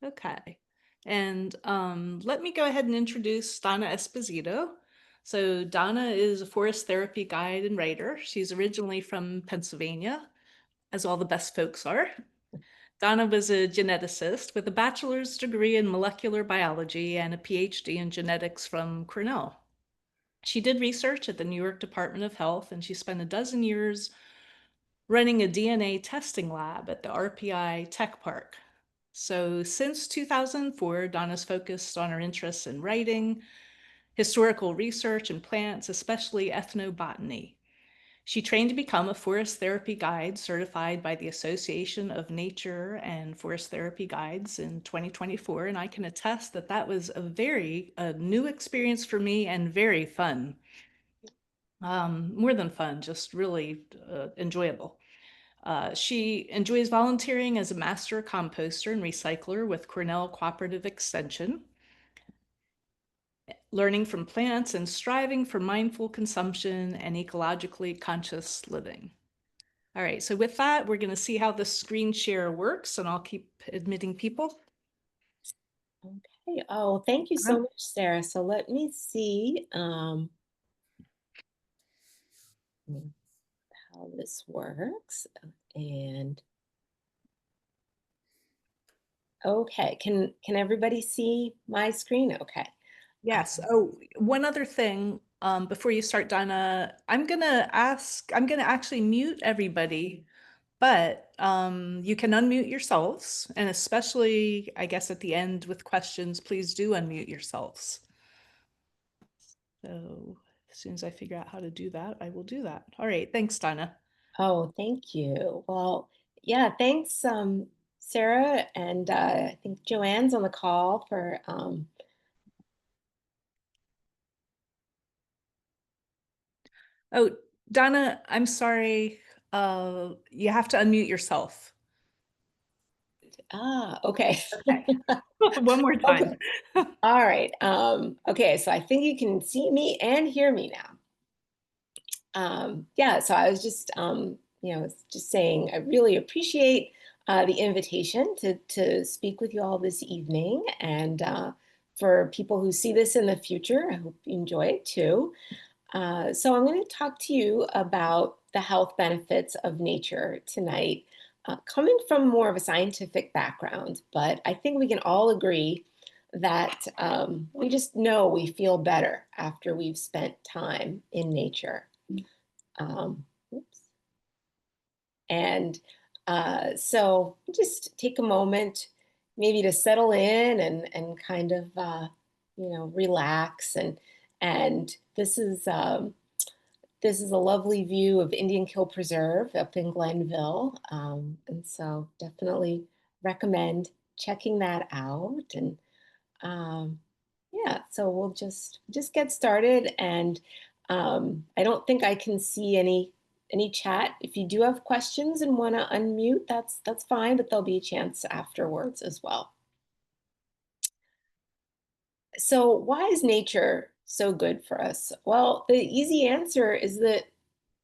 Okay. And let me go ahead and introduce Donna Esposito. So Donna is a forest therapy guide and writer. She's originally from Pennsylvania, as all the best folks are. Donna was a geneticist with a bachelor's degree in molecular biology and a PhD in genetics from Cornell. She did research at the New York Department of Health, and she spent a dozen years running a DNA testing lab at the RPI Tech Park. So since 2004, Donna's focused on her interests in writing, historical research, and plants, especially ethnobotany. She trained to become a forest therapy guide certified by the Association of Nature and Forest Therapy Guides in 2024, and I can attest that that was a new experience for me and very fun. More than fun, just really enjoyable. She enjoys volunteering as a master composter and recycler with Cornell Cooperative Extension, learning from plants and striving for mindful consumption and ecologically conscious living. All right, so with that, we're going to see how the screen share works, and I'll keep admitting people. Okay. Oh, thank you so much, Sarah. So let me see how this works. And okay, can everybody see my screen? Okay. Yes. Oh, one other thing before you start, Donna, I'm gonna actually mute everybody, but you can unmute yourselves, and especially, I guess, at the end with questions, please do unmute yourselves. So as soon as I figure out how to do that, I will do that. All right. Thanks, Donna. Oh, thank you. Well, yeah, thanks, Sarah, and I think Joanne's on the call for Oh, Donna, I'm sorry. You have to unmute yourself. okay. Okay. One more Okay. time. All right. Okay, so I think you can see me and hear me now. Yeah, so I was just, just saying I really appreciate the invitation to speak with you all this evening. And for people who see this in the future, I hope you enjoy it too. So I'm going to talk to you about the health benefits of nature tonight, coming from more of a scientific background, but I think we can all agree that we just know we feel better after we've spent time in nature. Oops. And so just take a moment maybe to settle in and kind of, relax. And this is a lovely view of Indian Kill Preserve up in Glenville. And so definitely recommend checking that out. And um, yeah, so we'll just get started. And I don't think I can see any chat. If you do have questions and want to unmute, that's fine, but there'll be a chance afterwards as well. So why is nature so good for us? Well, the easy answer is that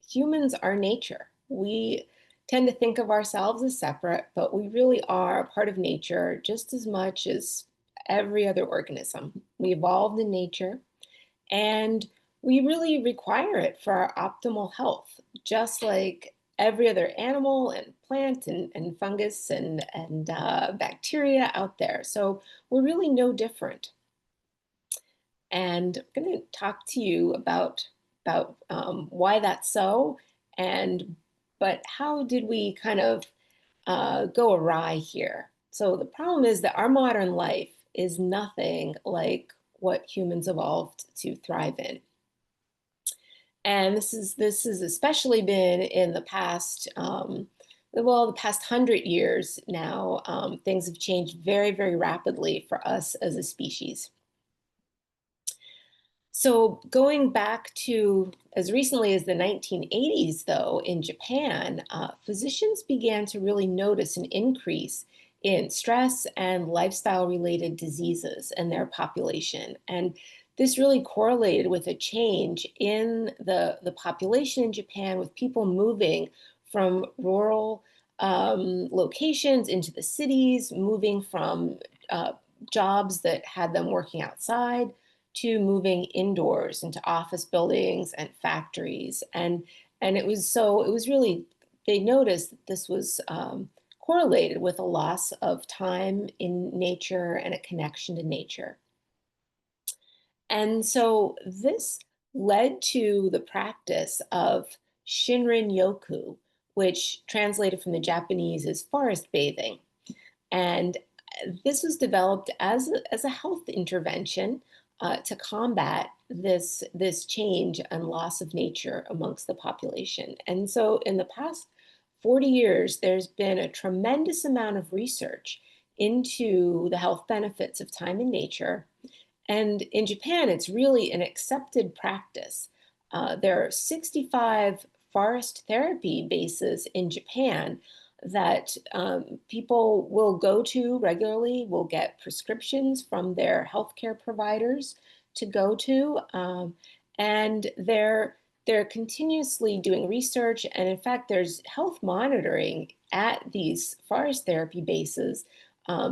humans are nature. We tend to think of ourselves as separate, but we really are a part of nature just as much as every other organism. We evolved in nature and we really require it for our optimal health, just like every other animal and plant and fungus and bacteria out there. So we're really no different. And I'm going to talk to you about why that's so, and but how did we kind of go awry here? So the problem is that our modern life is nothing like what humans evolved to thrive in. And this has especially been in the past, well, the past 100 years now. Things have changed very, very rapidly for us as a species. So going back to as recently as the 1980s, though, in Japan, physicians began to really notice an increase in stress and lifestyle-related diseases in their population. And this really correlated with a change in the population in Japan, with people moving from rural locations into the cities, moving from uh, jobs that had them working outside to moving indoors into office buildings and factories. And it was really, they noticed that this was correlated with a loss of time in nature and a connection to nature. And so this led to the practice of Shinrin Yoku, which translated from the Japanese is forest bathing. And this was developed as a health intervention to combat this change and loss of nature amongst the population. And so in the past 40 years, there's been a tremendous amount of research into the health benefits of time in nature, and in Japan, it's really an accepted practice. There are 65 forest therapy bases in Japan that people will go to regularly, will get prescriptions from their healthcare providers to go to. And they're continuously doing research. And in fact, there's health monitoring at these forest therapy bases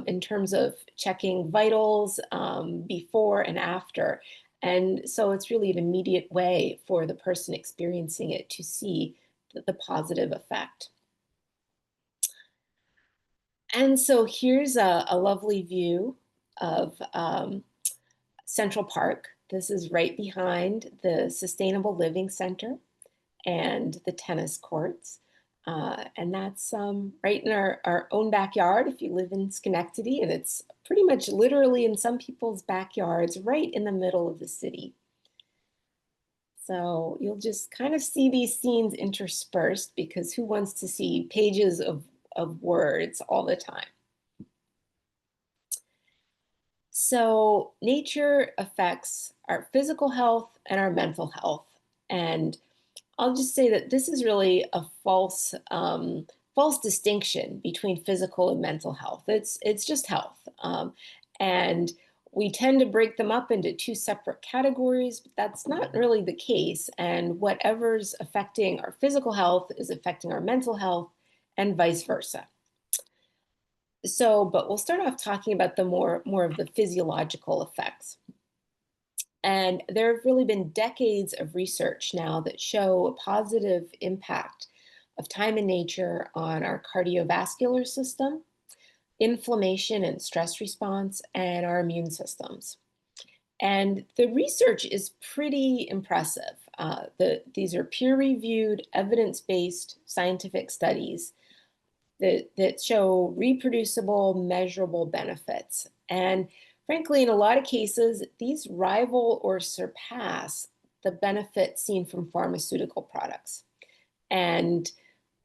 in terms of checking vitals before and after. And so it's really an immediate way for the person experiencing it to see the positive effect. And so here's a lovely view of Central Park. This is right behind the Sustainable Living Center and the tennis courts. And that's right in our own backyard if you live in Schenectady, and it's pretty much literally in some people's backyards right in the middle of the city. So you'll just kind of see these scenes interspersed because who wants to see pages of words all the time? So nature affects our physical health and our mental health. And I'll just say that this is really a false distinction between physical and mental health. It's just health, and we tend to break them up into two separate categories, but that's not really the case. And whatever's affecting our physical health is affecting our mental health, and vice versa. So, but we'll start off talking about the more of the physiological effects. And there have really been decades of research now that show a positive impact of time in nature on our cardiovascular system, inflammation and stress response, and our immune systems. And the research is pretty impressive. These are peer-reviewed, evidence-based scientific studies that show reproducible, measurable benefits. And frankly, in a lot of cases, these rival or surpass the benefits seen from pharmaceutical products. And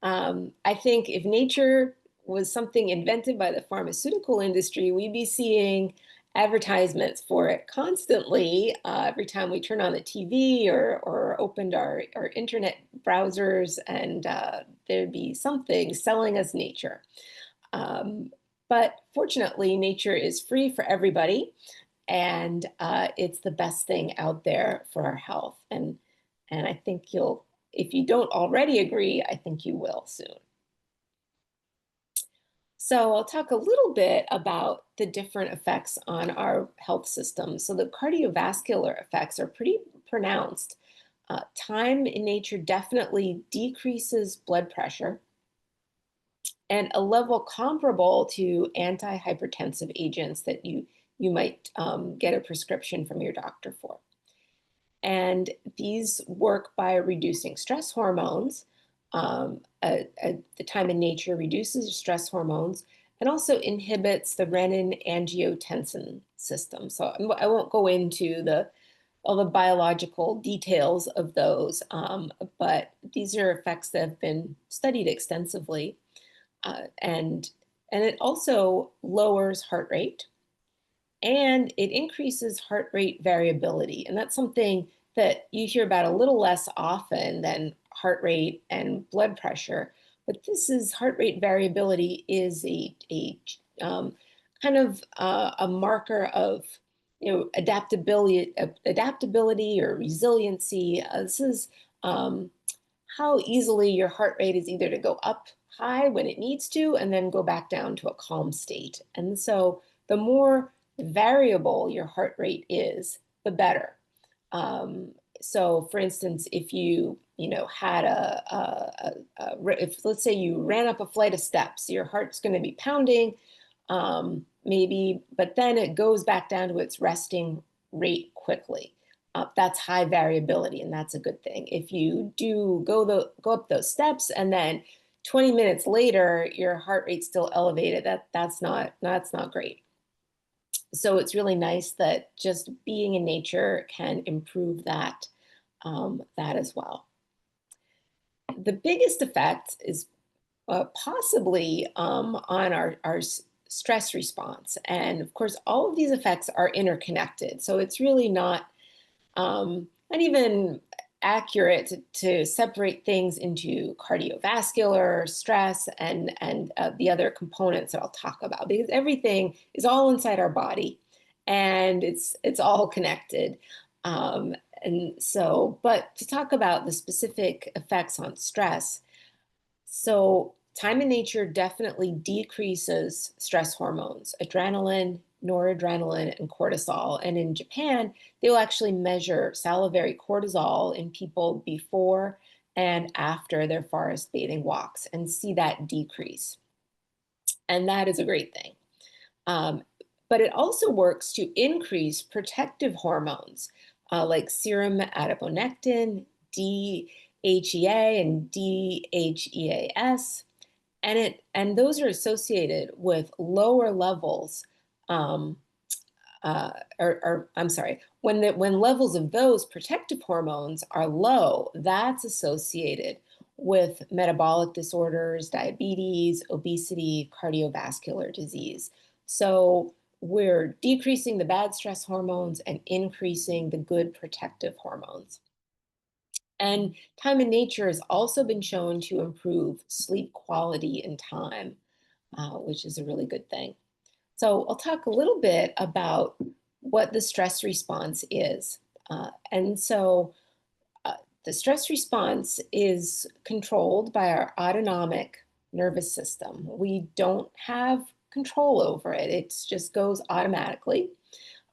I think if nature was something invented by the pharmaceutical industry, we'd be seeing advertisements for it constantly every time we turn on the TV or opened our internet browsers, and there'd be something selling us nature. But fortunately, nature is free for everybody, and it's the best thing out there for our health. And I think you'll, if you don't already agree, I think you will soon. So I'll talk a little bit about the different effects on our health system. So the cardiovascular effects are pretty pronounced. Time in nature definitely decreases blood pressure, and a level comparable to antihypertensive agents that you might get a prescription from your doctor for. And these work by reducing stress hormones. The time in nature reduces stress hormones and also inhibits the renin-angiotensin system. So I won't go into all the biological details of those, but these are effects that have been studied extensively. And it also lowers heart rate, and it increases heart rate variability. And that's something that you hear about a little less often than heart rate and blood pressure. But this is heart rate variability is a kind of a marker of adaptability or resiliency. This is how easily your heart rate is either to go up high when it needs to, and then go back down to a calm state. And so the more variable your heart rate is, the better. Um, so for instance, if you had if let's say you ran up a flight of steps, your heart's going to be pounding, maybe, but then it goes back down to its resting rate quickly. That's high variability, and that's a good thing. If you do go up those steps and then 20 minutes later your heart rate's still elevated, that's not great. So it's really nice that just being in nature can improve that as well. The biggest effect is possibly on our stress response. And of course, all of these effects are interconnected. So it's really not even accurate to separate things into cardiovascular stress and the other components that I'll talk about, because everything is all inside our body and it's all connected. Um, and so, but to talk about the specific effects on stress, so time in nature definitely decreases stress hormones, adrenaline, noradrenaline, and cortisol. And in Japan, they'll actually measure salivary cortisol in people before and after their forest bathing walks and see that decrease. And that is a great thing. Um, but it also works to increase protective hormones like serum adiponectin, DHEA, and DHEAS, and those are associated with lower levels, um, or I'm sorry, when levels of those protective hormones are low, that's associated with metabolic disorders, diabetes, obesity, cardiovascular disease. So we're decreasing the bad stress hormones and increasing the good protective hormones. And time in nature has also been shown to improve sleep quality and time, which is a really good thing. So I'll talk a little bit about what the stress response is. And so the stress response is controlled by our autonomic nervous system. We don't have control over it. It just goes automatically.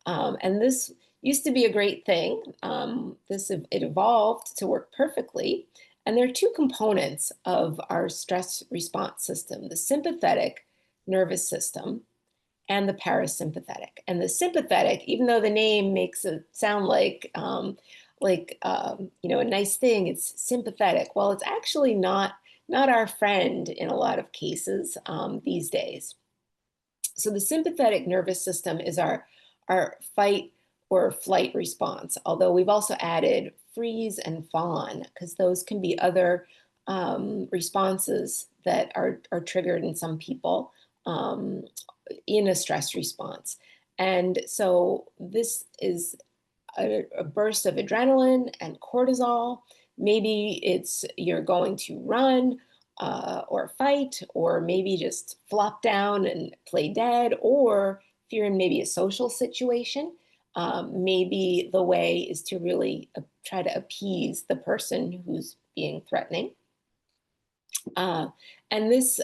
And this used to be a great thing. It evolved to work perfectly. And there are two components of our stress response system: the sympathetic nervous system and the parasympathetic. And the sympathetic, even though the name makes it sound like a nice thing, it's sympathetic. Well, it's actually not our friend in a lot of cases these days. So the sympathetic nervous system is our fight or flight response, although we've also added freeze and fawn because those can be other responses that are triggered in some people in a stress response. And so this is a burst of adrenaline and cortisol. Maybe it's you're going to run or fight, or maybe just flop down and play dead, or if you're in maybe a social situation, maybe the way is to really try to appease the person who's being threatening. Uh, and this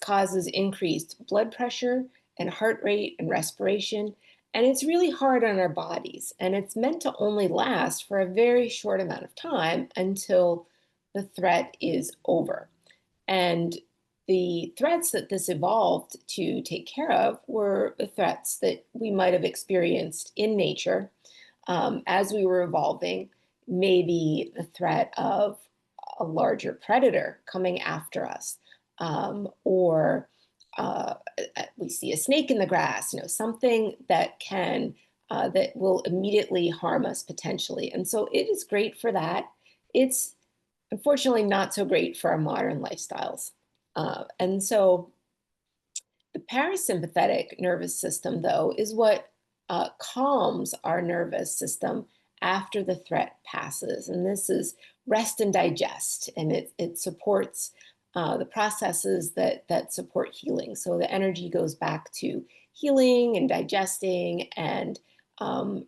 causes increased blood pressure and heart rate and respiration. And it's really hard on our bodies. And it's meant to only last for a very short amount of time until the threat is over. And the threats that this evolved to take care of were the threats that we might have experienced in nature as we were evolving. Maybe the threat of a larger predator coming after us, or we see a snake in the grass, something that will immediately harm us potentially. And so it is great for that. It's unfortunately not so great for our modern lifestyles. And so the parasympathetic nervous system, though, is what calms our nervous system after the threat passes. And this is rest and digest, and it supports the processes that support healing. So the energy goes back to healing and digesting and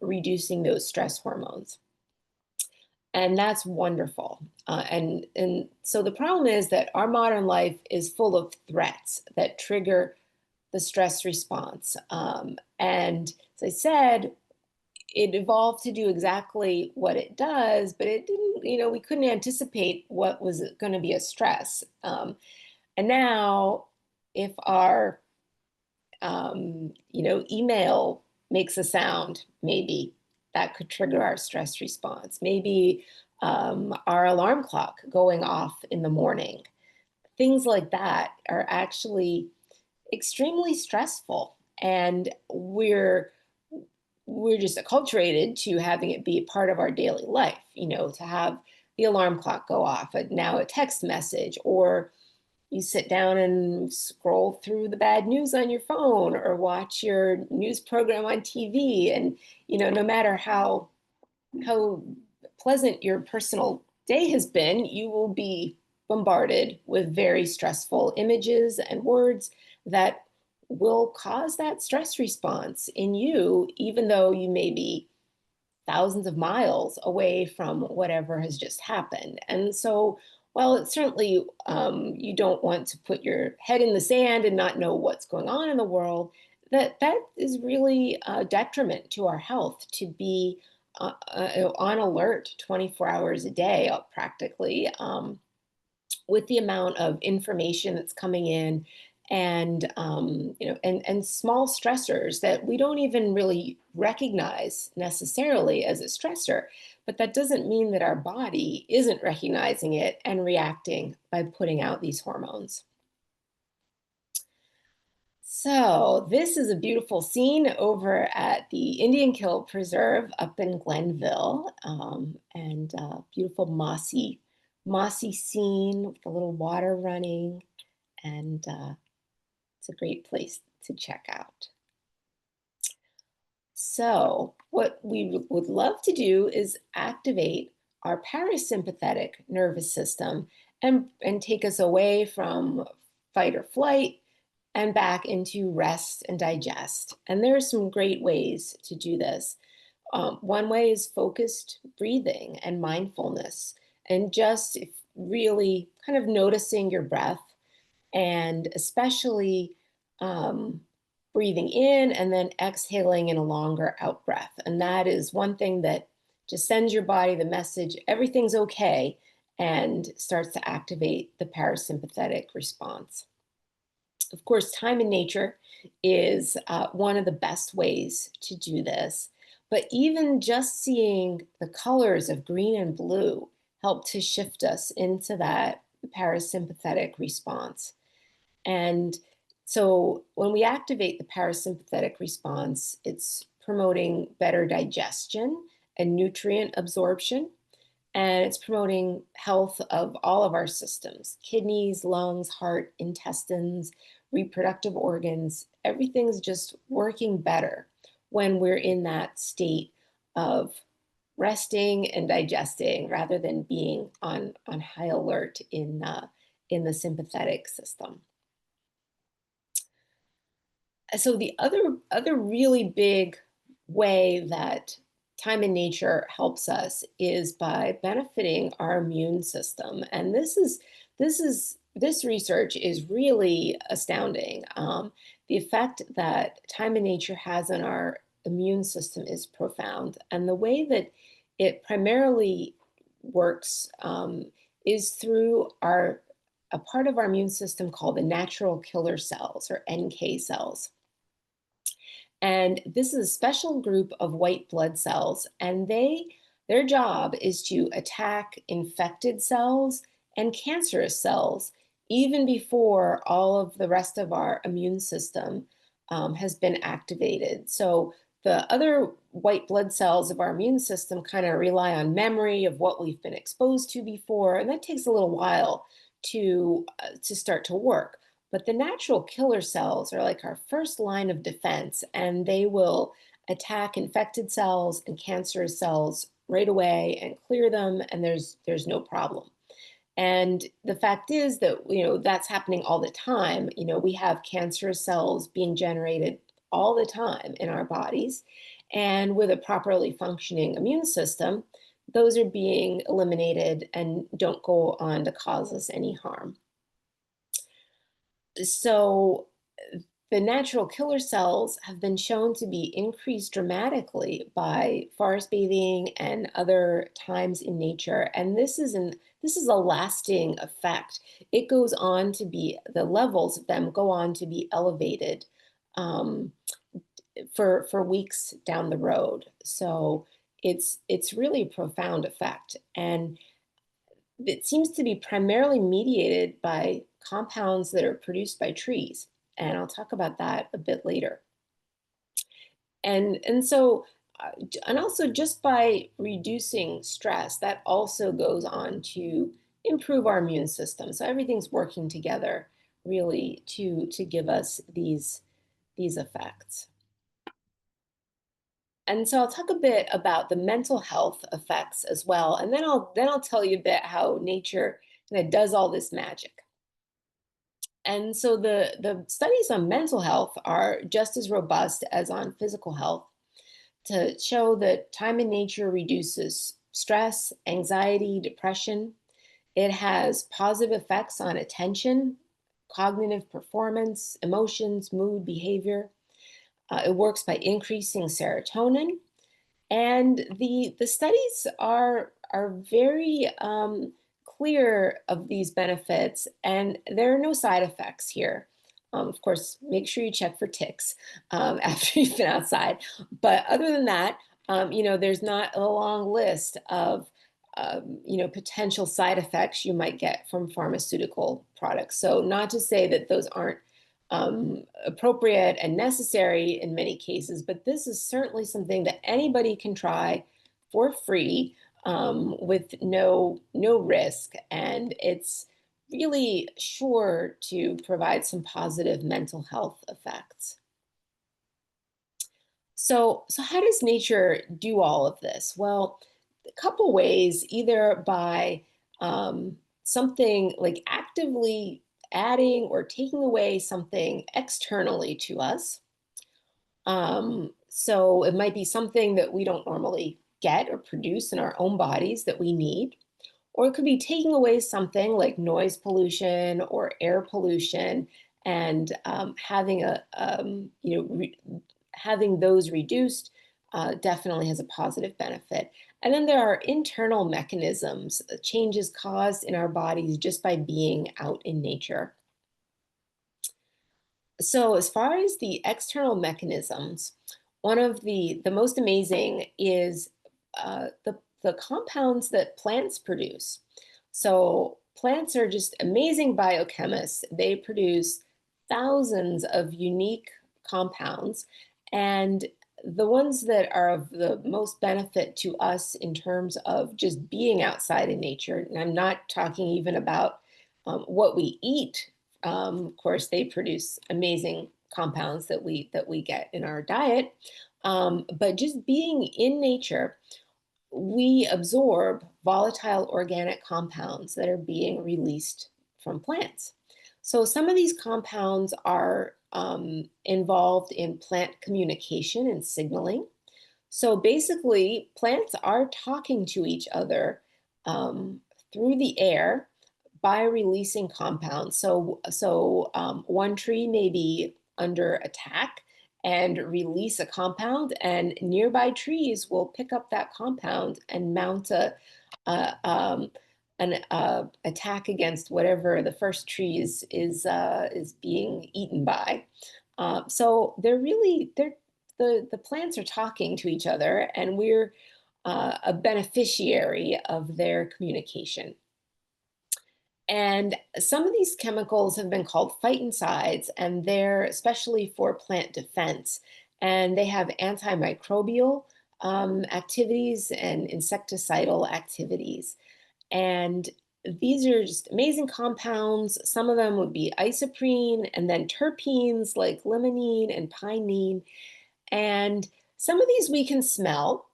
reducing those stress hormones. And that's wonderful. And so the problem is that our modern life is full of threats that trigger the stress response. And as I said, it evolved to do exactly what it does, but it didn't, we couldn't anticipate what was going to be a stress. And now, if our, email makes a sound, maybe that could trigger our stress response. Maybe our alarm clock going off in the morning. Things like that are actually extremely stressful, and we're just acculturated to having it be a part of our daily life, to have the alarm clock go off, now a text message, or you sit down and scroll through the bad news on your phone or watch your news program on TV. And, no matter how pleasant your personal day has been, you will be bombarded with very stressful images and words that will cause that stress response in you, even though you may be thousands of miles away from whatever has just happened. And so, while it's certainly, you don't want to put your head in the sand and not know what's going on in the world, that is really a detriment to our health to be on alert 24 hours a day, practically, with the amount of information that's coming in, and and small stressors that we don't even really recognize necessarily as a stressor, but that doesn't mean that our body isn't recognizing it and reacting by putting out these hormones. So this is a beautiful scene over at the Indian Kill Preserve up in Glenville, and beautiful mossy scene with a little water running, and it's a great place to check out. So what we would love to do is activate our parasympathetic nervous system, and take us away from fight or flight and back into rest and digest. And there are some great ways to do this. One way is focused breathing and mindfulness, and just really kind of noticing your breath, and especially um, breathing in and then exhaling in a longer out breath. And that is one thing that just sends your body the message everything's okay, and starts to activate the parasympathetic response. Of course, time in nature is one of the best ways to do this. But even just seeing the colors of green and blue help to shift us into that parasympathetic response. And so when we activate the parasympathetic response, it's promoting better digestion and nutrient absorption, and it's promoting health of all of our systems: kidneys, lungs, heart, intestines, reproductive organs. Everything's just working better when we're in that state of resting and digesting, rather than being on high alert in the sympathetic system. So the other really big way that time in nature helps us is by benefiting our immune system. And this research is really astounding. The effect that time in nature has on our immune system is profound, and the way that it primarily works, is through a part of our immune system called the natural killer cells, or NK cells. And this is a special group of white blood cells, and their job is to attack infected cells and cancerous cells even before all of the rest of our immune system has been activated. So the other white blood cells of our immune system kind of rely on memory of what we've been exposed to before, and that takes a little while to start to work. But the natural killer cells are like our first line of defense, and they will attack infected cells and cancerous cells right away and clear them, and there's no problem. And the fact is that, that's happening all the time. We have cancerous cells being generated all the time in our bodies, and with a properly functioning immune system, those are being eliminated and don't go on to cause us any harm. So the natural killer cells have been shown to be increased dramatically by forest bathing and other times in nature. And this is a lasting effect. It goes on to be, the levels of them go on to be elevated um, for weeks down the road. So it's really a profound effect. And it seems to be primarily mediated by compounds that are produced by trees. And I'll talk about that a bit later. And so, and also just by reducing stress, that also goes on to improve our immune system. So everything's working together really to give us these effects. And so I'll talk a bit about the mental health effects as well, and then I'll tell you a bit how nature kind of does all this magic. And so the studies on mental health are just as robust as on physical health to show that time in nature reduces stress, anxiety, depression. It has positive effects on attention, cognitive performance, emotions, mood, behavior. It works by increasing serotonin, and the studies are very clear of these benefits, and there are no side effects here. Of course, make sure you check for ticks after you've been outside. But other than that, there's not a long list of potential side effects you might get from pharmaceutical products. So not to say that those aren't appropriate and necessary in many cases, but this is certainly something that anybody can try for free with no risk, and it's really sure to provide some positive mental health effects. So how does nature do all of this? Well, a couple ways, either by something like actively adding or taking away something externally to us. So it might be something that we don't normally get or produce in our own bodies that we need, or it could be taking away something like noise pollution or air pollution and having having those reduced definitely has a positive benefit. And then there are internal mechanisms, changes caused in our bodies just by being out in nature. So, as far as the external mechanisms, one of the most amazing is the compounds that plants produce. So, plants are just amazing biochemists. They produce thousands of unique compounds, and the ones that are of the most benefit to us in terms of just being outside in nature, and I'm not talking even about what we eat. Of course, they produce amazing compounds that we get in our diet. But just being in nature, we absorb volatile organic compounds that are being released from plants. So some of these compounds are involved in plant communication and signaling. So basically, plants are talking to each other um, through the air by releasing compounds. So one tree may be under attack and release a compound, and nearby trees will pick up that compound and mount a an attack against whatever the first tree is being eaten by. So the plants are talking to each other, and we're a beneficiary of their communication. And some of these chemicals have been called phytoncides, and they're especially for plant defense. And they have antimicrobial activities and insecticidal activities. And these are just amazing compounds. Some of them would be isoprene, and then terpenes like limonene and pinene. And some of these we can smell,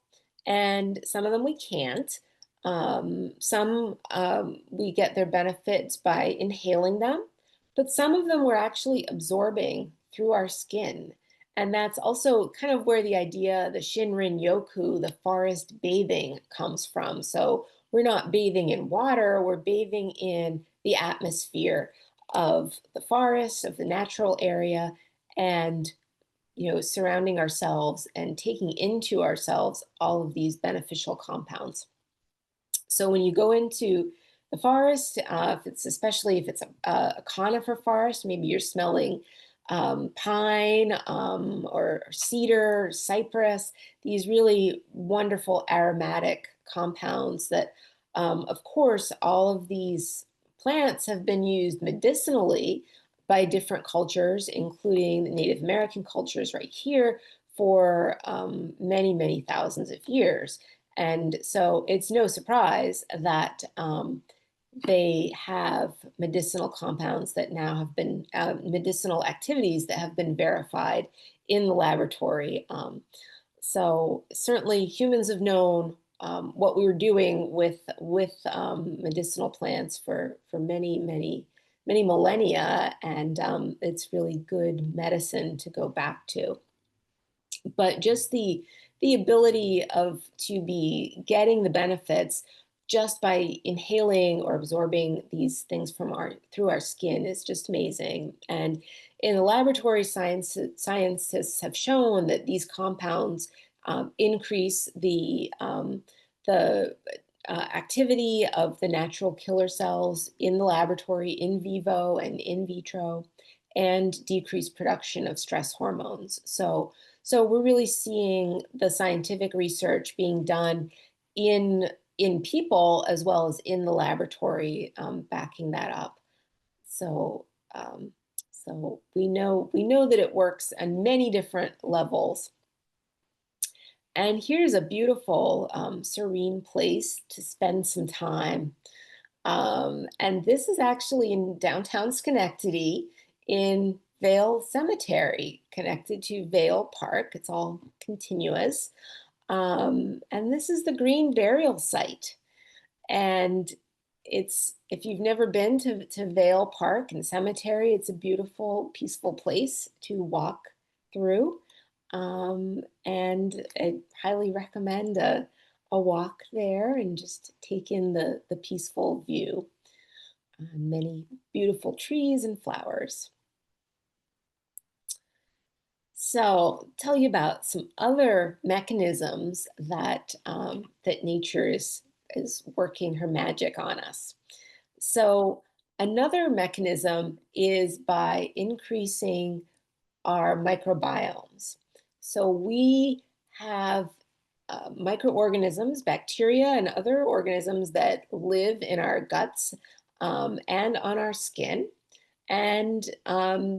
and some of them we can't. Some we get their benefits by inhaling them, but some of them we're actually absorbing through our skin. And that's also kind of where the idea, the Shinrin Yoku, the forest bathing, comes from. So we're not bathing in water, we're bathing in the atmosphere of the forest, of the natural area, and surrounding ourselves and taking into ourselves all of these beneficial compounds. So when you go into the forest, if it's especially if it's a conifer forest, maybe you're smelling pine or cedar, cypress, these really wonderful aromatic compounds that, of course, all of these plants have been used medicinally by different cultures, including the Native American cultures right here, for many, many thousands of years. And so it's no surprise that they have medicinal compounds that now have been, medicinal activities that have been verified in the laboratory. So certainly humans have known what we were doing with medicinal plants for many, many, many millennia, and it's really good medicine to go back to. But just the ability of to be getting the benefits just by inhaling or absorbing these things from our through our skin is just amazing. And in the laboratory, scientists have shown that these compounds increase the activity of the natural killer cells in the laboratory, in vivo and in vitro, and decrease production of stress hormones. So we're really seeing the scientific research being done in people as well as in the laboratory, backing that up. So um, so we know that it works on many different levels. And here's a beautiful, serene place to spend some time. And this is actually in downtown Schenectady in Vale Cemetery, connected to Vale Park. It's all continuous. And this is the Green Burial Site. And it's, if you've never been to Vale Park and Cemetery, it's a beautiful, peaceful place to walk through. And I highly recommend a walk there and just take in the peaceful view. Many beautiful trees and flowers. So, tell you about some other mechanisms that that nature is working her magic on us. So, another mechanism is by increasing our microbiomes. So we have microorganisms, bacteria, and other organisms that live in our guts and on our skin. And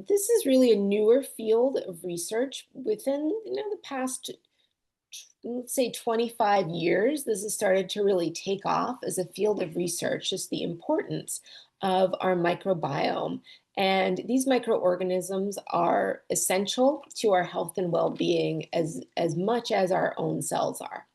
this is really a newer field of research within the past, let's say, 25 years. This has started to really take off as a field of research, just the importance of our microbiome. And these microorganisms are essential to our health and well-being as much as our own cells are.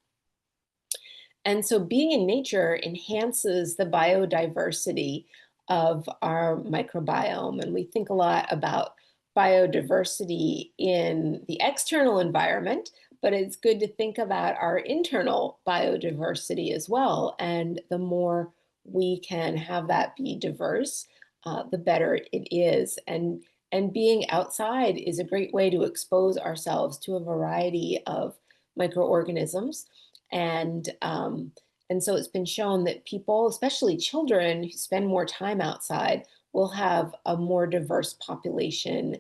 And so being in nature enhances the biodiversity of our microbiome. And we think a lot about biodiversity in the external environment, but it's good to think about our internal biodiversity as well. And the more we can have that be diverse, the better it is. And being outside is a great way to expose ourselves to a variety of microorganisms. And and so it's been shown that people, especially children who spend more time outside, will have a more diverse population.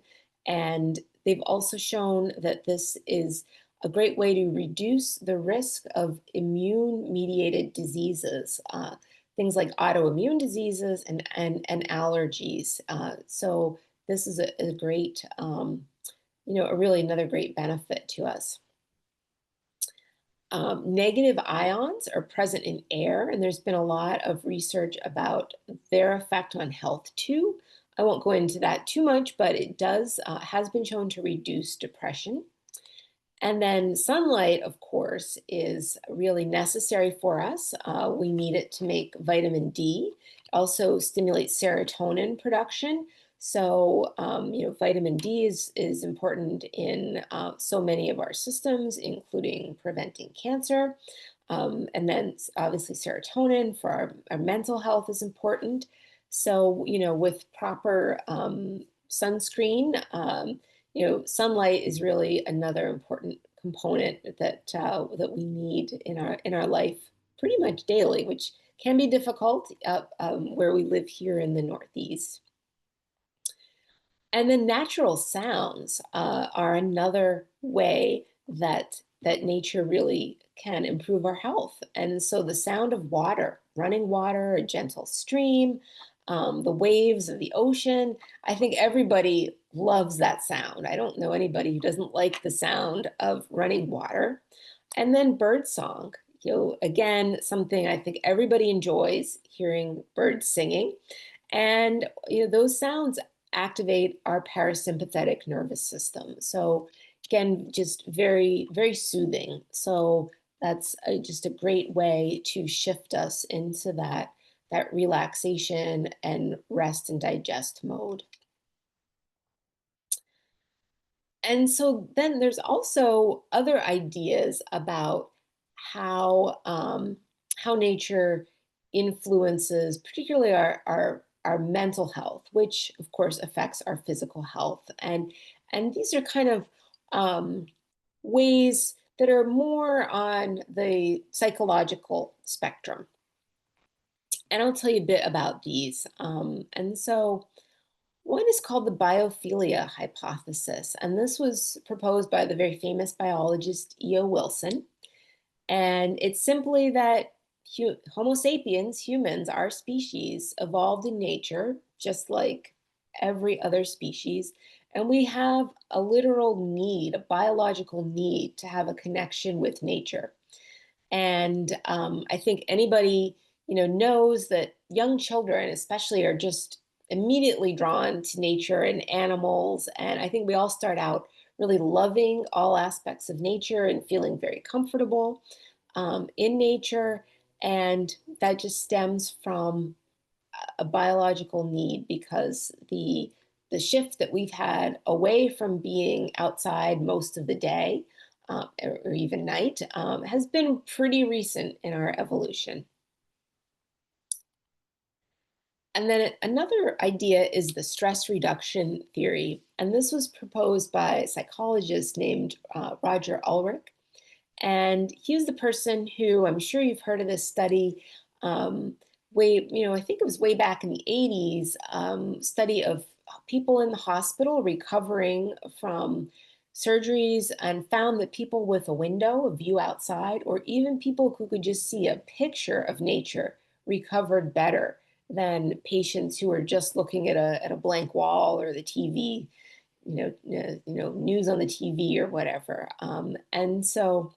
And they've also shown that this is a great way to reduce the risk of immune-mediated diseases, things like autoimmune diseases and allergies. So this is a great, a really another great benefit to us. Negative ions are present in air, and there's been a lot of research about their effect on health too. I won't go into that too much, but it does has been shown to reduce depression. And then sunlight, of course, is really necessary for us. We need it to make vitamin D. It also stimulates serotonin production. So, vitamin D is important in so many of our systems, including preventing cancer. And then obviously serotonin for our mental health is important. So, with proper sunscreen, sunlight is really another important component that we need in our life pretty much daily, which can be difficult where we live here in the Northeast. And then natural sounds are another way that nature really can improve our health. And so the sound of water, running water, a gentle stream, the waves of the ocean, I think everybody loves that sound. I don't know anybody who doesn't like the sound of running water. And then bird song, again, something I think everybody enjoys hearing birds singing. And those sounds activate our parasympathetic nervous system. So again, just very, very soothing. So that's just a great way to shift us into that relaxation and rest and digest mode. And so then there's also other ideas about how how nature influences, particularly our mental health, which of course affects our physical health. And these are kind of um, ways that are more on the psychological spectrum. And I'll tell you a bit about these. And so one is called the biophilia hypothesis, and this was proposed by the very famous biologist E.O. Wilson. And it's simply that Homo sapiens, humans, our species, evolved in nature just like every other species. And we have a literal need, a biological need to have a connection with nature. And I think anybody, knows that young children, especially, are just immediately drawn to nature and animals. And I think we all start out really loving all aspects of nature and feeling very comfortable in nature. And that just stems from a biological need because the shift that we've had away from being outside most of the day or even night has been pretty recent in our evolution. And then another idea is the stress reduction theory. And this was proposed by a psychologist named Roger Ulrich. And he was the person who, I'm sure you've heard of this study, I think it was way back in the 80s, study of people in the hospital recovering from surgeries, and found that people with a window, a view outside, or even people who could just see a picture of nature recovered better than patients who are just looking at a blank wall or the TV, news on the TV or whatever. So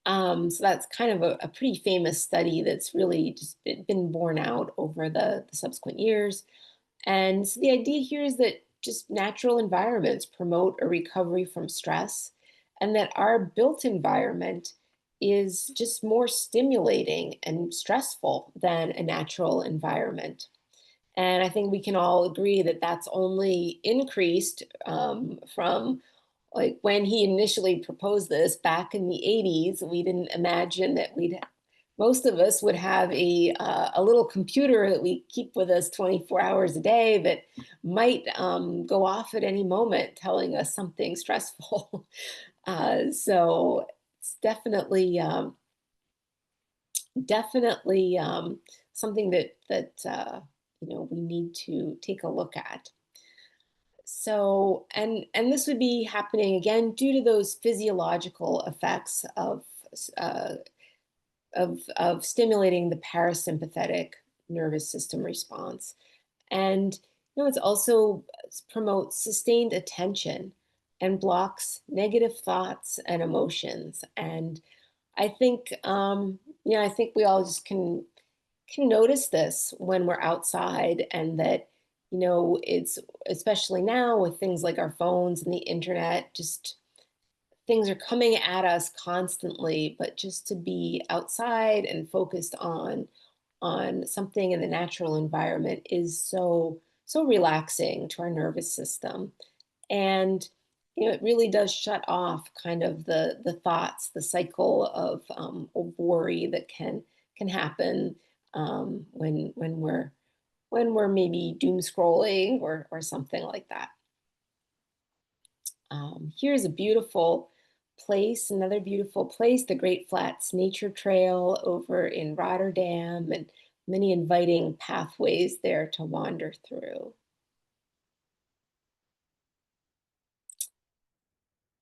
that's kind of a pretty famous study that's really just been borne out over the subsequent years. And so the idea here is that just natural environments promote a recovery from stress, and that our built environment is just more stimulating and stressful than a natural environment. And I think we can all agree that that's only increased from like when he initially proposed this back in the 80s. We didn't imagine that most of us would have a little computer that we keep with us 24 hours a day that might go off at any moment telling us something stressful. So it's definitely something that we need to take a look at. So, and this would be happening again due to those physiological effects uh, of stimulating the parasympathetic nervous system response. And it's also promotes sustained attention and blocks negative thoughts and emotions. And I think I think we all just can notice this when we're outside, and that it's especially now with things like our phones and the internet, just things are coming at us constantly. But just to be outside and focused on something in the natural environment is so so relaxing to our nervous system. And it really does shut off kind of the thoughts, the cycle of worry that can happen when we're maybe doom scrolling or something like that. Here's a beautiful place, another beautiful place, the Great Flats Nature Trail over in Rotterdam, and many inviting pathways there to wander through.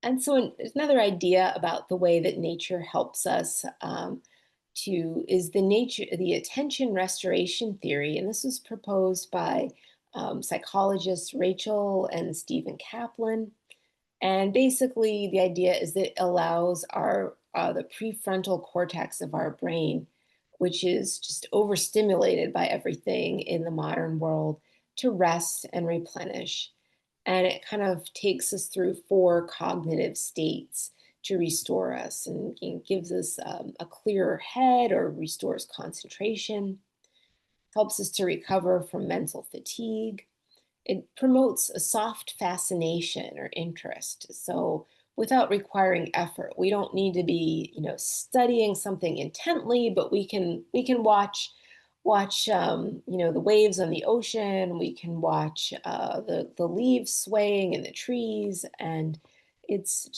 And so another idea about the way that nature helps us is the attention restoration theory. And this was proposed by psychologists Rachel and Stephen Kaplan. And basically, the idea is that it allows the prefrontal cortex of our brain, which is just overstimulated by everything in the modern world, to rest and replenish. And it kind of takes us through four cognitive states to restore us, and gives us a clearer head, or restores concentration, helps us to recover from mental fatigue. It promotes a soft fascination or interest. So without requiring effort, we don't need to be, studying something intently, but we can watch the waves on the ocean. We can watch the leaves swaying in the trees, and it's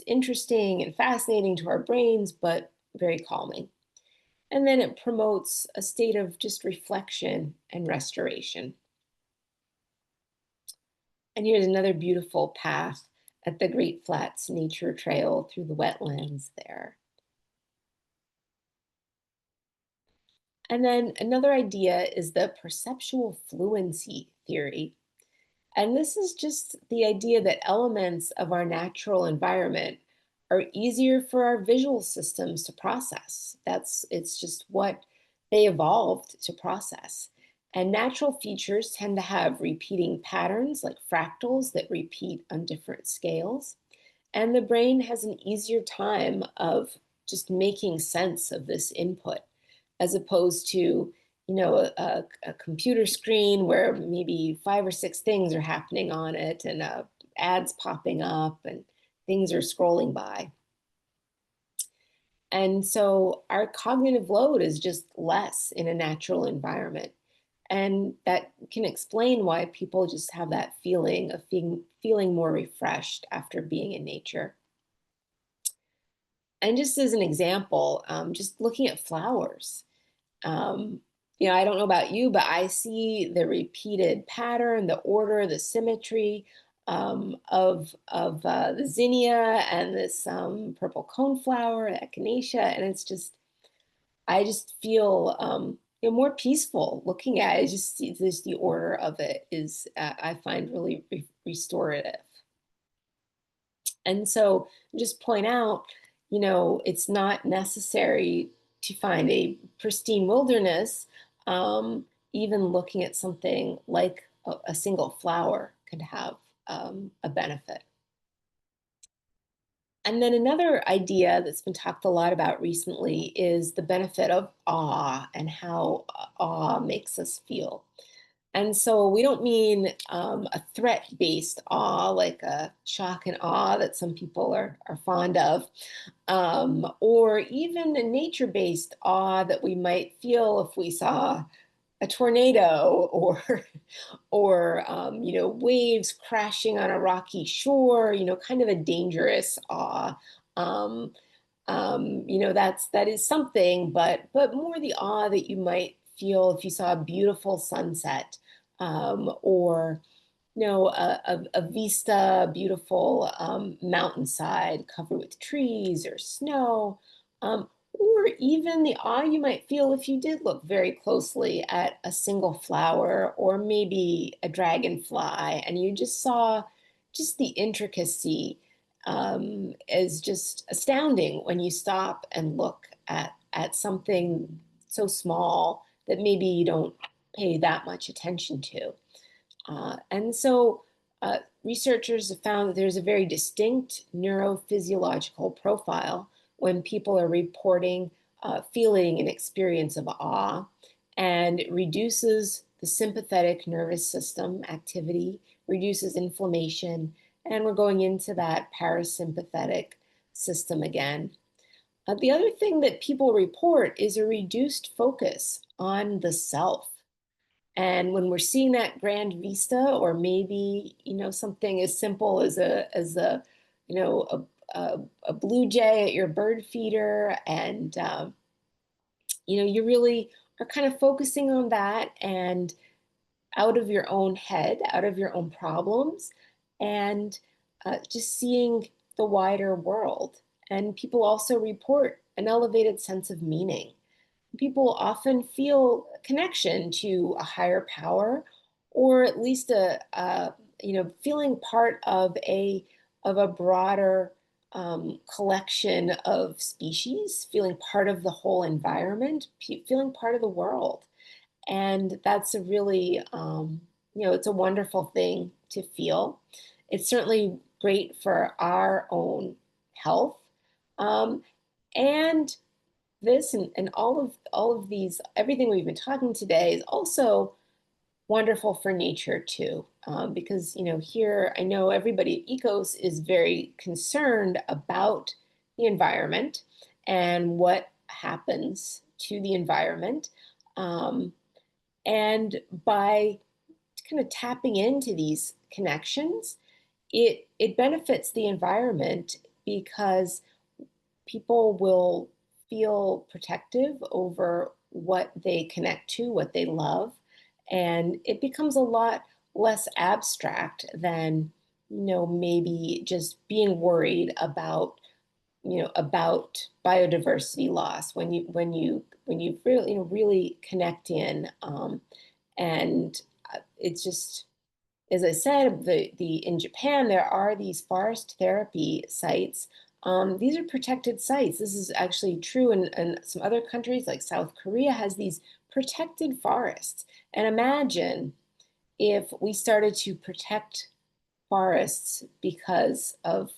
interesting and fascinating to our brains, but very calming. And then it promotes a state of just reflection and restoration. And here's another beautiful path at the Great Flats Nature Trail through the wetlands there. And then another idea is the perceptual fluency theory. And this is just the idea that elements of our natural environment are easier for our visual systems to process. It's just what they evolved to process. And natural features tend to have repeating patterns like fractals that repeat on different scales. And the brain has an easier time of just making sense of this input, as opposed to a computer screen where maybe five or six things are happening on it, and ads popping up and things are scrolling by. And so our cognitive load is just less in a natural environment. And that can explain why people just have that feeling of feeling more refreshed after being in nature. And just as an example, just looking at flowers. Um, I don't know about you, but I see the repeated pattern, the order, the symmetry of the zinnia and this purple coneflower, echinacea, and I just feel more peaceful looking at it. Just the order of it is I find really restorative. And so just point out, it's not necessary to find a pristine wilderness. Um, Even looking at something like a single flower could have a benefit. And then another idea that's been talked a lot about recently is the benefit of awe and how awe makes us feel. And so we don't mean a threat-based awe, like a shock and awe that some people are fond of, or even a nature-based awe that we might feel if we saw a tornado, or waves crashing on a rocky shore. Kind of a dangerous awe. Um, that is something, but more the awe that you might feel if you saw a beautiful sunset, or a vista, beautiful mountainside covered with trees or snow, or even the awe you might feel if you did look very closely at a single flower or maybe a dragonfly, and you just saw just the intricacy is just astounding when you stop and look at something so small that maybe you don't pay that much attention to. And so researchers have found that there's a very distinct neurophysiological profile when people are reporting feeling an experience of awe, and it reduces the sympathetic nervous system activity, reduces inflammation, and we're going into that parasympathetic system again. The other thing that people report is a reduced focus on the self. And when we're seeing that grand vista, or maybe, something as simple as a blue jay at your bird feeder, and you really are kind of focusing on that, and out of your own head, out of your own problems, and just seeing the wider world. And people also report an elevated sense of meaning. People often feel a connection to a higher power, or at least feeling part of a broader collection of species, feeling part of the whole environment, feeling part of the world. And that's a really, it's a wonderful thing to feel. It's certainly great for our own health. Um, and this and all of these, everything we've been talking today is also wonderful for nature too. Because, here I know everybody at ECOS is very concerned about the environment and what happens to the environment. Um, and by kind of tapping into these connections, it benefits the environment, because people will feel protective over what they connect to, what they love, and it becomes a lot less abstract than, maybe just being worried about biodiversity loss. When you really, really connect in, and it's just, as I said, the in Japan there are these forest therapy sites. These are protected sites. This is actually true in some other countries, like South Korea has these protected forests. And imagine if we started to protect forests because of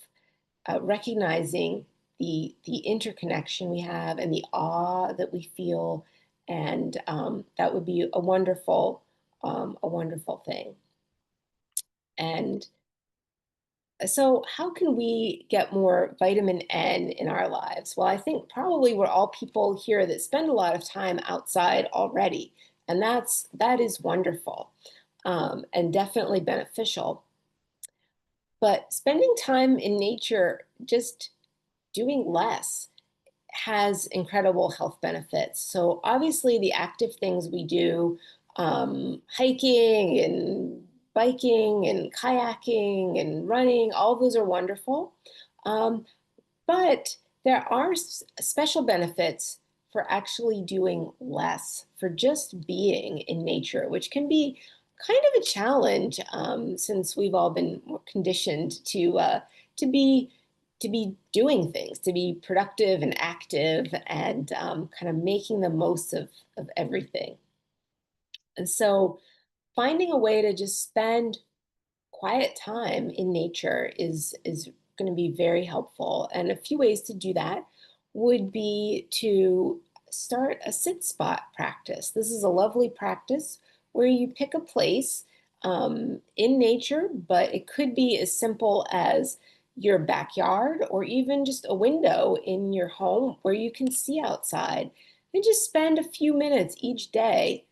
recognizing the interconnection we have and the awe that we feel, and that would be a wonderful thing. And so, how can we get more vitamin N in our lives? Well, I think probably we're all people here that spend a lot of time outside already, and that is wonderful, and definitely beneficial. But spending time in nature, just doing less, has incredible health benefits. So obviously the active things we do, hiking and biking and kayaking and running, all those are wonderful. Um, but there are special benefits for actually doing less, for just being in nature, which can be kind of a challenge, since we've all been conditioned to be to be doing things, to be productive and active, and kind of making the most of everything. And so finding a way to just spend quiet time in nature is going to be very helpful. And a few ways to do that would be to start a sit spot practice. This is a lovely practice where you pick a place in nature, but it could be as simple as your backyard, or even just a window in your home where you can see outside, and just spend a few minutes each day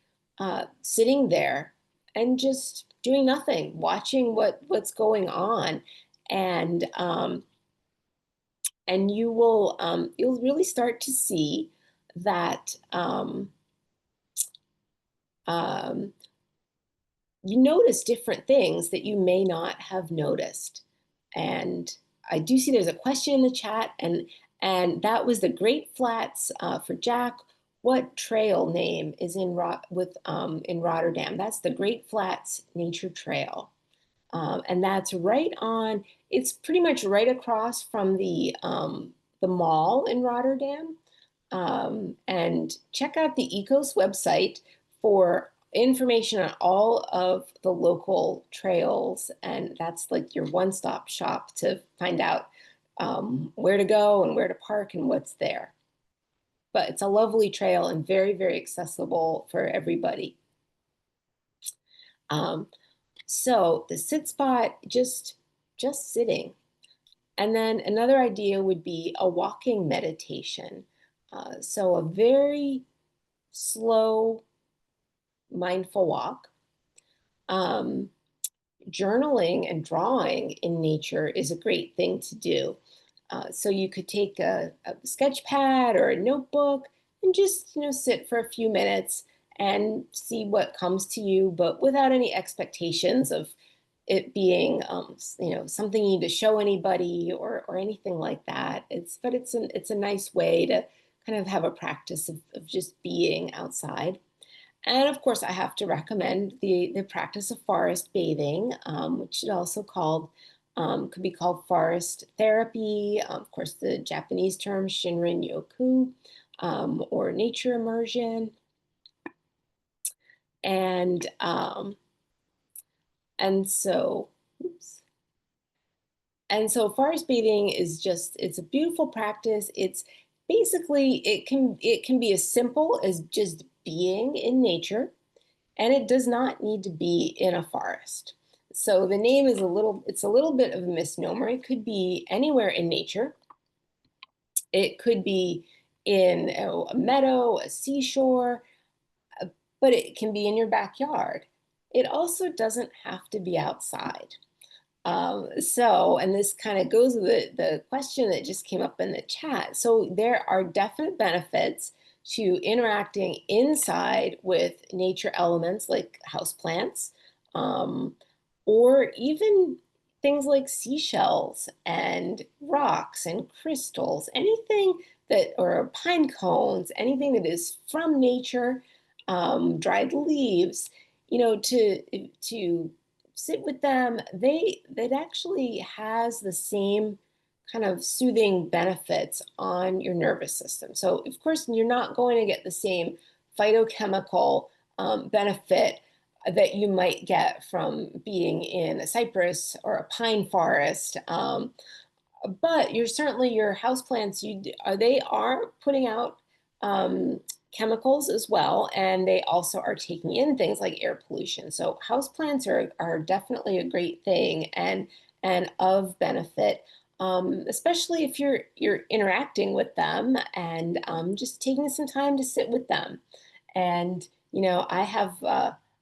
sitting there and just doing nothing, watching what's going on, and you'll really start to see that um, you notice different things that you may not have noticed. And I do see there's a question in the chat, and that was the Great Flats for Jack. What trail name is in Rotterdam? That's the Great Flats Nature Trail. And that's right on, it's pretty much right across from the mall in Rotterdam. And check out the ECOS website for information on all of the local trails. And that's like your one-stop shop to find out where to go and where to park and what's there. But it's a lovely trail and very, very accessible for everybody. Um, so the sit spot, just sitting. And then another idea would be a walking meditation. So a very slow, mindful walk. Um, Journaling and drawing in nature is a great thing to do. So you could take a sketch pad or a notebook and just, sit for a few minutes and see what comes to you, but without any expectations of it being, something you need to show anybody or anything like that. It's a nice way to kind of have a practice of just being outside. And of course, I have to recommend the practice of forest bathing, which is also could be called forest therapy. Of course, the Japanese term Shinrin Yoku, or nature immersion. And and so, oops. And so forest bathing is it's a beautiful practice. It's basically it can be as simple as just being in nature. And it does not need to be in a forest. So the name is it's a little bit of a misnomer. It could be anywhere in nature. It could be in a meadow, a seashore, uh, but it can be in your backyard. It also doesn't have to be outside. And this kind of goes with the question that just came up in the chat. So there are definite benefits to interacting inside with nature elements like houseplants, um, or even things like seashells and rocks and crystals, anything or pine cones, anything that is from nature, dried leaves, to sit with them, that actually has the same kind of soothing benefits on your nervous system. So of course you're not going to get the same phytochemical benefit that you might get from being in a cypress or a pine forest. But your houseplants, they are putting out um, chemicals as well, and they also are taking in things like air pollution. So houseplants are definitely a great thing and of benefit, especially if you're interacting with them and just taking some time to sit with them. And I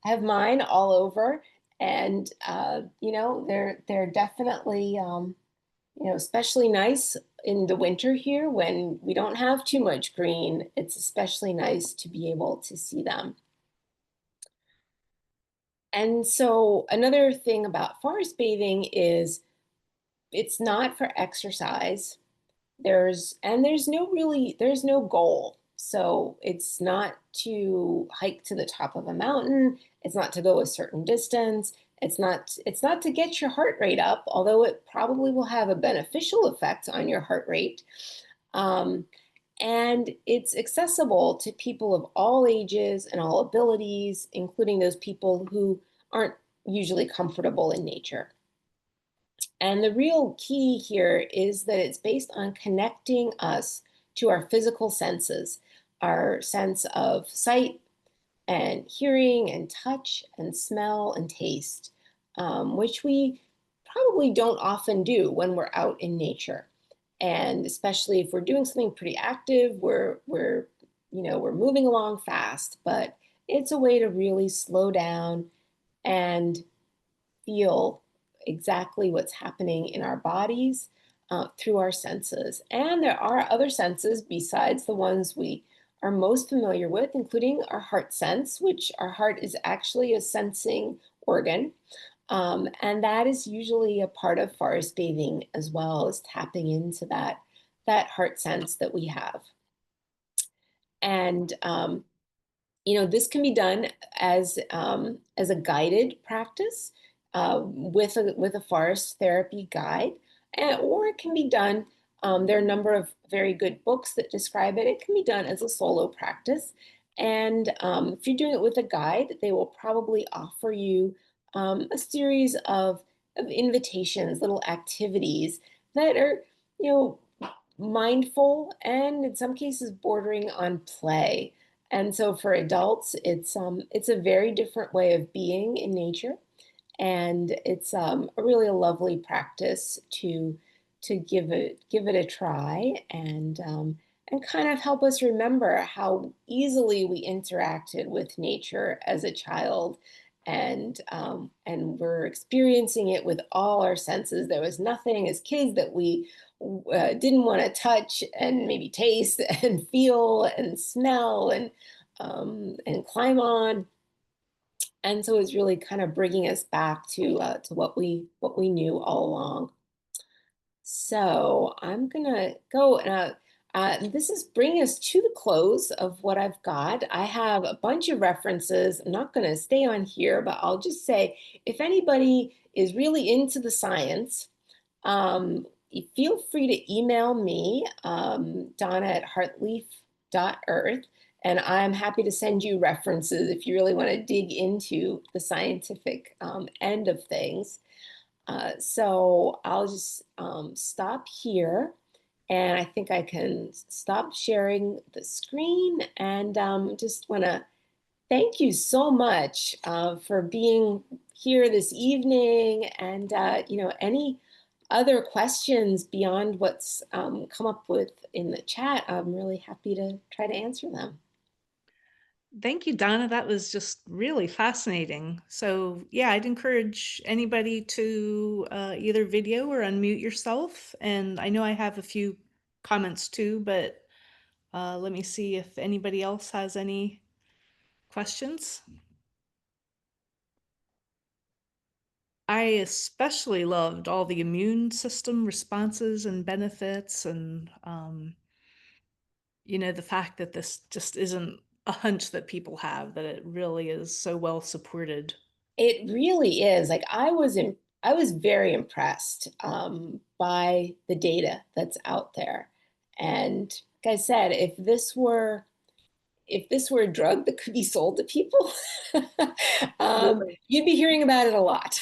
have mine all over, and they're definitely. Especially nice in the winter here when we don't have too much green. It's especially nice to be able to see them. And so another thing about forest bathing is it's not for exercise. There's no goal. So it's not to hike to the top of a mountain. It's not to go a certain distance. It's not to get your heart rate up, although it probably will have a beneficial effect on your heart rate. Um, and it's accessible to people of all ages and all abilities, including those people who aren't usually comfortable in nature. And the real key here is that it's based on connecting us to our physical senses, our sense of sight and hearing and touch and smell and taste, which we probably don't often do when we're out in nature. And especially if we're doing something pretty active, we're moving along fast, but it's a way to really slow down and feel exactly what's happening in our bodies through our senses. And there are other senses besides the ones we are most familiar with, including our heart sense, which our heart is actually a sensing organ. And that is usually a part of forest bathing as well as tapping into that heart sense that we have. And this can be done as a guided practice with a forest therapy guide, or it can be done. There are a number of very good books that describe it. It can be done as a solo practice, and if you're doing it with a guide, they will probably offer you a series of invitations, little activities that are, you know, mindful and in some cases bordering on play. And so for adults, it's a very different way of being in nature, and it's a really a lovely practice to give it a try and kind of help us remember how easily we interacted with nature as a child, and we're experiencing it with all our senses. There was nothing as kids that we didn't want to touch and maybe taste and feel and smell and climb on, and so it's really kind of bringing us back to what we knew all along. So I'm gonna go. This is bringing us to the close of what I've got. I have a bunch of references. I'm not going to stay on here, but I'll just say if anybody is really into the science, feel free to email me, Donna at heartleaf.earth, and I'm happy to send you references if you really want to dig into the scientific end of things. So I'll just stop here, and I think I can stop sharing the screen, and just want to thank you so much for being here this evening. And any other questions beyond what's come up with in the chat, I'm really happy to try to answer them. Thank you, Donna. That was just really fascinating. So, yeah, I'd encourage anybody to either video or unmute yourself. And I know I have a few comments too, but let me see if anybody else has any questions. I especially loved all the immune system responses and benefits, and the fact that this just isn't a hunch that people have, that it really is so well supported. It really is. Like I was very impressed by the data that's out there. And like I said, if this were a drug that could be sold to people, Absolutely. you'd be hearing about it a lot.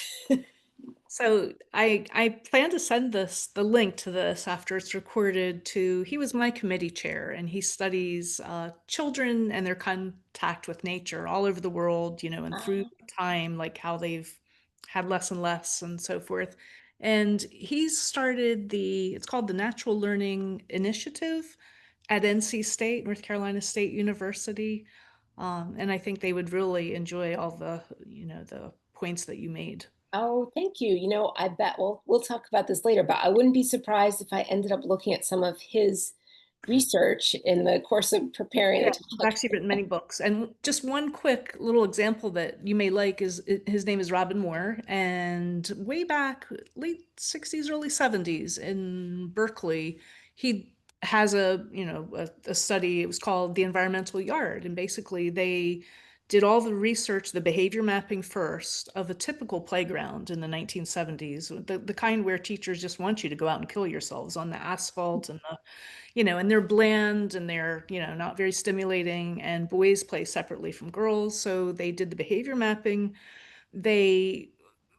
So I plan to send the link to this after it's recorded to, he was my committee chair, and he studies children and their contact with nature all over the world, and through time, like how they've had less and less and so forth. And he's started it's called the Natural Learning Initiative at NC State, North Carolina State University. And I think they would really enjoy all the points that you made. Oh, thank you. I bet we'll talk about this later, but I wouldn't be surprised if I ended up looking at some of his research in the course of preparing a Yeah, I've talk. actually written many books. And just one quick little example that you may like is his name is Robin Moore. And way back, late 60s, early 70s in Berkeley, he has a study. It was called The Environmental Yard. And basically, they did all the research, the behavior mapping first of a typical playground in the 1970s, the kind where teachers just want you to go out and kill yourselves on the asphalt and they're bland and they're, not very stimulating, and boys play separately from girls. So they did the behavior mapping. They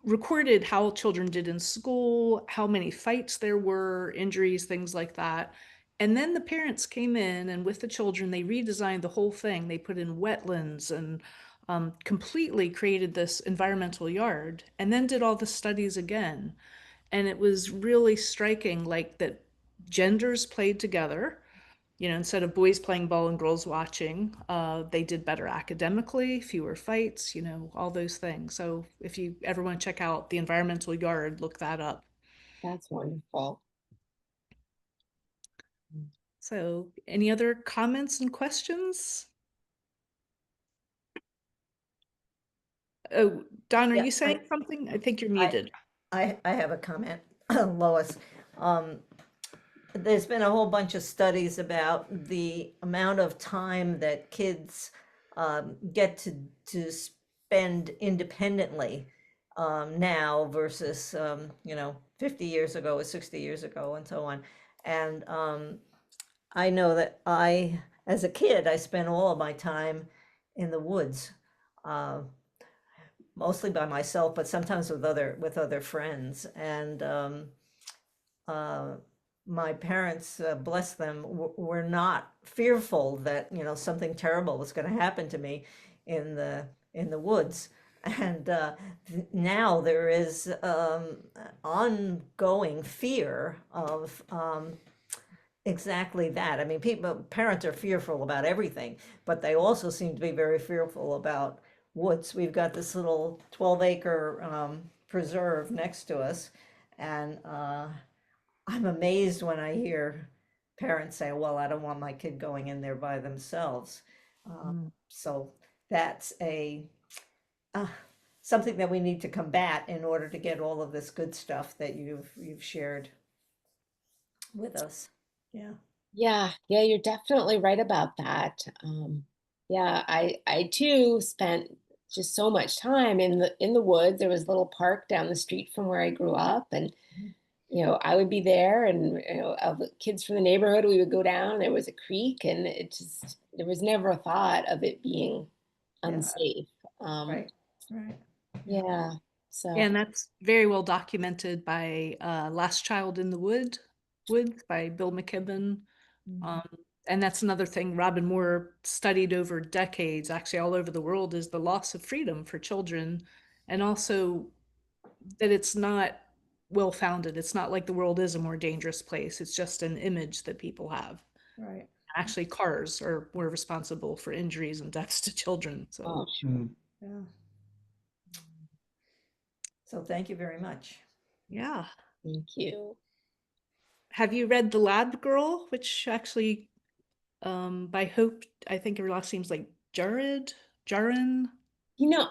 recorded how children did in school, how many fights there were, injuries, things like that. And then the parents came in, and with the children, they redesigned the whole thing. They put in wetlands and completely created this environmental yard, and then did all the studies again. And it was really striking, like that genders played together. Instead of boys playing ball and girls watching, they did better academically, fewer fights, all those things. So if you ever want to check out the environmental yard, look that up. That's wonderful. So any other comments and questions? Oh, Don, are Yeah, you saying something? I think you're I, muted. I have a comment, Lois. Um, there's been a whole bunch of studies about the amount of time that kids get to spend independently now versus 50 years ago or 60 years ago and so on. And I know that as a kid, I spent all of my time in the woods. Uh, Mostly by myself, but sometimes with other friends. And uh, my parents, bless them, were not fearful that, something terrible was going to happen to me in the woods. And now there is ongoing fear of exactly that. I mean, parents are fearful about everything, but they also seem to be very fearful about woods. We've got this little 12-acre preserve next to us, and I'm amazed when I hear parents say, "Well, I don't want my kid going in there by themselves." So that's a uh, something that we need to combat in order to get all of this good stuff that you've shared with us. Yeah. Yeah, you're definitely right about that. Yeah, I too spent just so much time in the woods. There was a little park down the street from where I grew up, and I would be there, and of the kids from the neighborhood, we would go down. There was a creek, and there was never a thought of it being Yeah. unsafe. Um, Right. Right. Yeah. yeah, Yeah, so and that's very well documented by Last Child in the Woods by Bill McKibben. Mhm. Um, and that's another thing Robin Moore studied over decades, actually all over the world, is the loss of freedom for children, and also that it's not well founded. It's not like the world is a more dangerous place. It's just an image that people have. Right. Actually, cars are more responsible for injuries and deaths to children. So oh, sure. Yeah. So thank you very much. yeah. Thank you. Have you read The Lab Girl, which actually by Hope, I think her last name's like Jarin.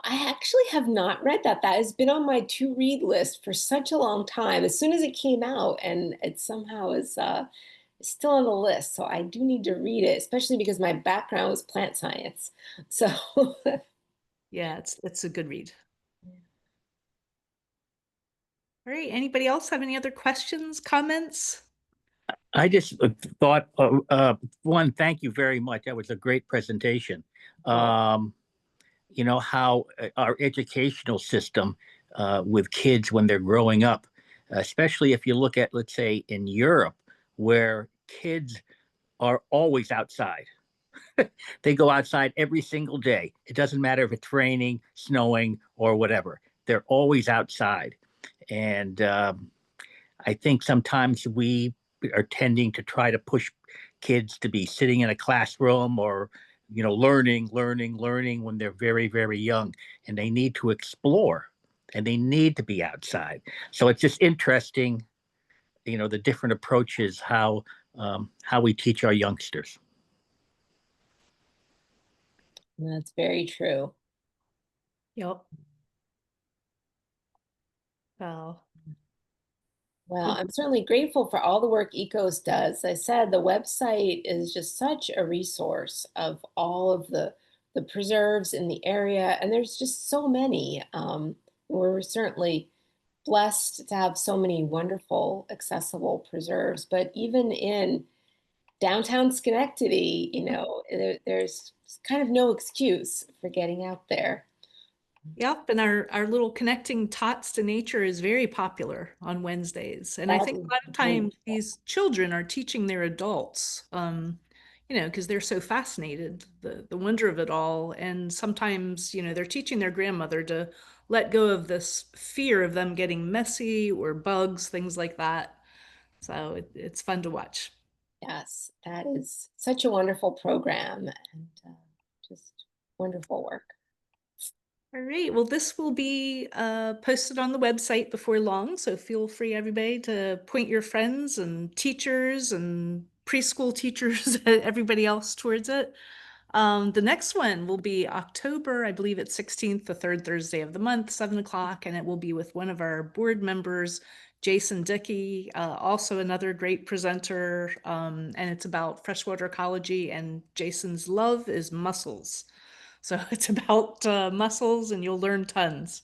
I actually have not read that. That has been on my to read list for such a long time. As soon as it came out, and it somehow is still on the list. So I do need to read it, especially because my background was plant science. So Yeah, it's a good read. All right, anybody else have any other questions, comments? I just thought, one, thank you very much. That was a great presentation. Um, how our educational system with kids when they're growing up, especially if you look at, let's say, in Europe, where kids are always outside. They go outside every single day. It doesn't matter if it's raining, snowing, or whatever. They're always outside. And I think sometimes we are tending to try to push kids to be sitting in a classroom or, learning when they're very, very young, and they need to explore and they need to be outside. So it's just interesting, the different approaches, how we teach our youngsters. that's very true. Yep. Well, Well, I'm certainly grateful for all the work ECOS does. I said the website is just such a resource of all of the preserves in the area, and there's just so many. We're certainly blessed to have so many wonderful, accessible preserves, but even in downtown Schenectady, there's kind of no excuse for getting out there. yep, and our little connecting tots to nature is very popular on Wednesdays. And I That think is a lot of times wonderful. these children are teaching their adults, because they're so fascinated, the wonder of it all. And sometimes, they're teaching their grandmother to let go of this fear of them getting messy or bugs, things like that. So it's fun to watch. Yes, that is such a wonderful program and just wonderful work. All right. Well, this will be posted on the website before long, so feel free, everybody, to point your friends and teachers and preschool teachers, everybody else towards it. The next one will be October, I believe it's 16th, the third Thursday of the month, 7 o'clock, and it will be with one of our board members, Jason Dickey, also another great presenter, and it's about freshwater ecology, and Jason's love is mussels. So it's about mussels, and you'll learn tons.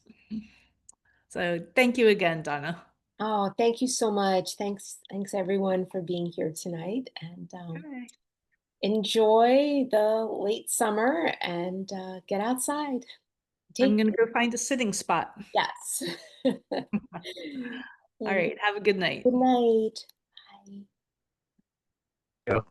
So thank you again, Donna. Oh, thank you so much. Thanks everyone for being here tonight, and Okay. enjoy the late summer and get outside. I'm Take going to go find a sitting spot. yes. All Yeah. right. Have a good night. Good night. Bye. you.